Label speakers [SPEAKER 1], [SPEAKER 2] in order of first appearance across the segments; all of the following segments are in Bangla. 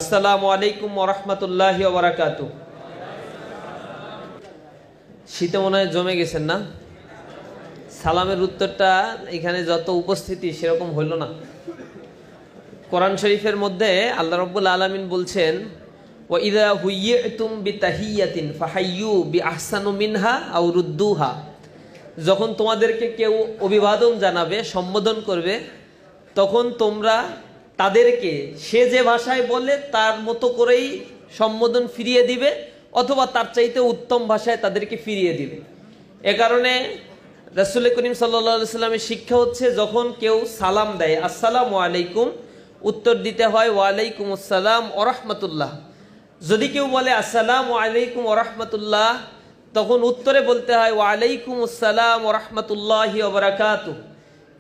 [SPEAKER 1] আসসালামু আলাইকুম ওয়া রাহমাতুল্লাহি ওয়া বারাকাতুহু। শীতে মনে হয় জমে গেছেন না? সালামের উত্তরটা এখানে যত উপস্থিতি সেরকম হইল না। কোরআন শরীফের মধ্যে আল্লাহ রাব্বুল আলামিন বলছেন, ওয়া ইযা হুয়্যিতুম বিতাহিয়াতিন ফাহাইয়ু বিআহসানু মিনহা আও রুদ্দুহা। যখন তোমাদেরকে কেউ অভিবাদন জানাবে, সম্বোধন করবে, তখন তোমরা তাদেরকে সে যে ভাষায় বলে তার মতো করেই সম্বোধন ফিরিয়ে দিবে, অথবা তার চাইতে উত্তম ভাষায় তাদেরকে ফিরিয়ে দিবে। এ কারণে রাসূল করিম সাল্লাল্লাহু আলাইহি ওয়াসাল্লামের শিক্ষা হচ্ছে, যখন কেউ সালাম দেয় আসসালামু আলাইকুম, উত্তর দিতে হয় ওয়া আলাইকুম আসসালাম ওয়া রাহমাতুল্লাহ। যদি কেউ বলে আসসালামু আলাইকুম ওয়া রাহমাতুল্লাহ, তখন উত্তরে বলতে হয় ওয়া আলাইকুম আসসালাম ওয়া রাহমাতুল্লাহি ওয়া বারাকাতুহু।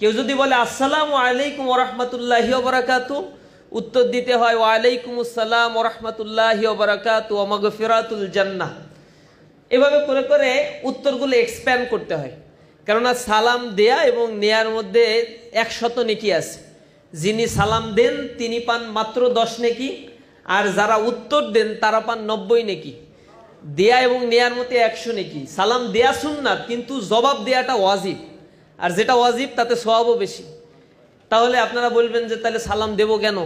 [SPEAKER 1] কেউ যদি বলে আসসালামু আলাইকুম ওয়া রাহমাতুল্লাহি ওয়া বারাকাতুহু, উত্তর দিতে হয় ওয়া আলাইকুম আসসালাম ওয়া রাহমাতুল্লাহি ওয়া বারাকাতুহু ওয়া মাগফিরাতুল জান্নাহ। এভাবে করে করে উত্তরগুলো এক্সপ্যান্ড করতে হয়, কেননা সালাম দেয়া এবং নেয়ার মধ্যে 100 নেকি আছে। যিনি সালাম দেন তিনি পান মাত্র 10 নেকি, আর যারা উত্তর দেন তারা পান 90 নেকি। দেয়া এবং নেয়ার মধ্যে 100 নেকি। সালাম দেয়া সুন্নাত, কিন্তু জবাব দেয়াটা ওয়াজিব, আর যেটা ওয়াজিব তাতে সওয়াবও বেশি। তাহলে আপনারা বলবেন যে তাহলে সালাম দেব কেন?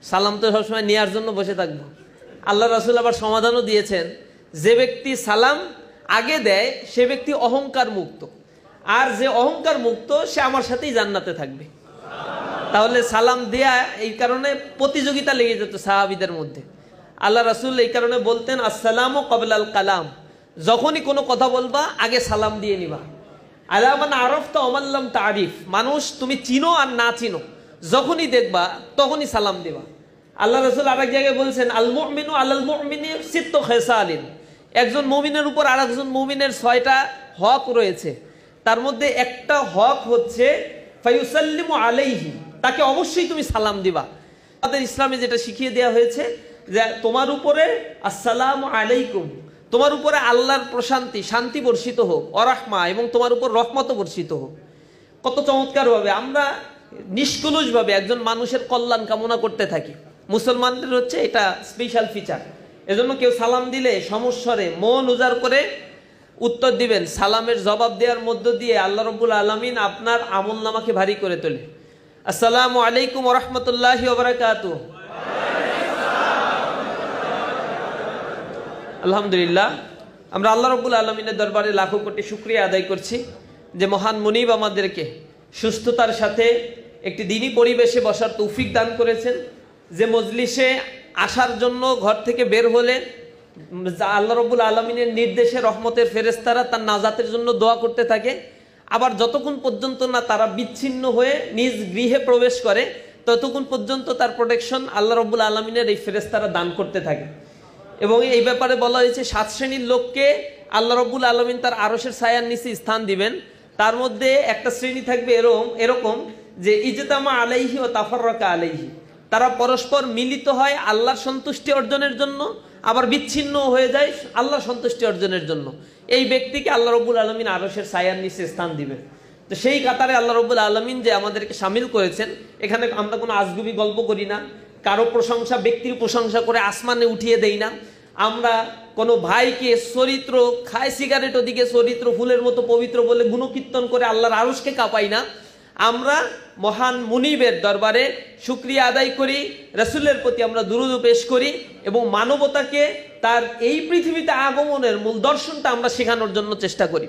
[SPEAKER 1] সালাম তো সবসময় নেয়ার জন্য বসে থাকবো। আল্লাহ রাসূল আবার সমাধানও দিয়েছেন, যে ব্যক্তি সালাম আগে দেয় সে ব্যক্তি অহংকার মুক্ত, আর যে অহংকার মুক্ত সে আমার সাথেই জান্নাতে থাকবে। তাহলে সালাম দেয়া এই কারণে প্রতিযোগিতা লেগে যেত সাহাবীদের মধ্যে। আল্লাহ রাসূল এই কারণে বলতেন আসসালামু ক্বাবলাল কালাম, যখনই কোনো কথা বলবা আগে সালাম দিয়ে নিবা। আলা মান আরাফতা ওয়া মান লাম তারিফ, মানুষ তুমি চিনো আর না চিনো, যখনই দেখবা তখনই সালাম দিবা। আল্লাহ রাসূল আরেক জায়গায় বলছেন আল মুমিনু আলাল মুমিনি সিত্তু খিসালিন, একজন মুমিনের উপর আরেকজন মুমিনের 6টা হক রয়েছে। তার মধ্যে একটা হক হচ্ছে ফায়ুসাল্লিমু আলাইহি, তাকে অবশ্যই তুমি সালাম দিবা। আমাদের ইসলামে যেটা শিখিয়ে দেওয়া হয়েছে যে তোমার উপরে আসসালামু আলাইকুম, তোমার উপরে আল্লাহর প্রশান্তি শান্তি বর্ষিত হোক, অরাহমা, এবং তোমার উপর রহমতও বর্ষিত হোক। কত চমৎকারভাবে আমরা নিষ্কলুষভাবে একজন মানুষের কল্যাণ কামনা করতে থাকি। মুসলমানদের হচ্ছে এটা স্পেশাল ফিচার। এজন্য কেউ সালাম দিলে সমস্বরে মন উজাড় করে উত্তর দিবেন। সালামের জবাব দেওয়ার মধ্য দিয়ে আল্লাহ রাব্বুল আলামিন আপনার আমলনামাকে ভারী করে তোলে। আসসালামু আলাইকুম ওয়া রাহমাতুল্লাহি ওয়া বারাকাতুহু। আলহামদুলিল্লাহ, আমরা আল্লাহ রাব্বুল আলামিনের দরবারে লাখো কোটি শুকরিয়া আদায় করছি যে মহান মুনিব আমাদেরকে সুস্থতার সাথে একটি দ্বীনি পরিবেশে বসার তৌফিক দান করেছেন। যে মজলিসে আসার জন্য ঘর থেকে বের হলে আল্লাহ রাব্বুল আলামিনের নির্দেশে রহমতের ফেরেশতারা তার নাজাতের জন্য দোয়া করতে থাকে, আবার যতক্ষণ পর্যন্ত না তারা বিচ্ছিন্ন হয়ে নিজ গৃহে প্রবেশ করে ততক্ষণ পর্যন্ত তার প্রোটেকশন আল্লাহ রাব্বুল আলামিনের এই ফেরেশতারা দান করতে থাকে। এবং এই ব্যাপারে বলা হয়েছে 7 শ্রেণীর লোককে আল্লাহ রাব্বুল আলামিন তার আরশের ছায়ার নিচে স্থান দিবেন। তার মধ্যে একটা শ্রেণী থাকবে এরকম যে ইজতামা আলাইহি ওয়া তাফাররাকা আলাইহি, তারা পরস্পর মিলিত হয় আল্লাহর সন্তুষ্টি অর্জনের জন্য, আবার বিচ্ছিন্ন হয়ে যায় আল্লাহর সন্তুষ্টি অর্জনের জন্য। এই ব্যক্তিকে আল্লাহ রাব্বুল আলামিন আরশের ছায়ার নিচে স্থান দিবেন। তো সেই কাতারে আল্লাহ রাব্বুল আলামিন যে আমাদেরকে শামিল করেছেন, এখানে আমরা কোনো আজগুবি গল্প করি না, কারো প্রশংসা ব্যক্তির প্রশংসা করে আসমানে উঠিয়ে দেই না। আমরা কোনো ভাইকে চরিত্র খায় সিগারেট ওদিকে চরিত্র ফুলের মতো পবিত্র বলে গুণকীর্তন করে আল্লাহর আরশকে কাঁপাই না। আমরা মহান মুনিবের দরবারে শুকরিয়া আদায় করি, রাসূলের প্রতি আমরা দুরূদ পেশ করি, এবং মানবতাকে তার এই পৃথিবীতে আগমনের মূল দর্শনটা আমরা শেখানোর জন্য চেষ্টা করি।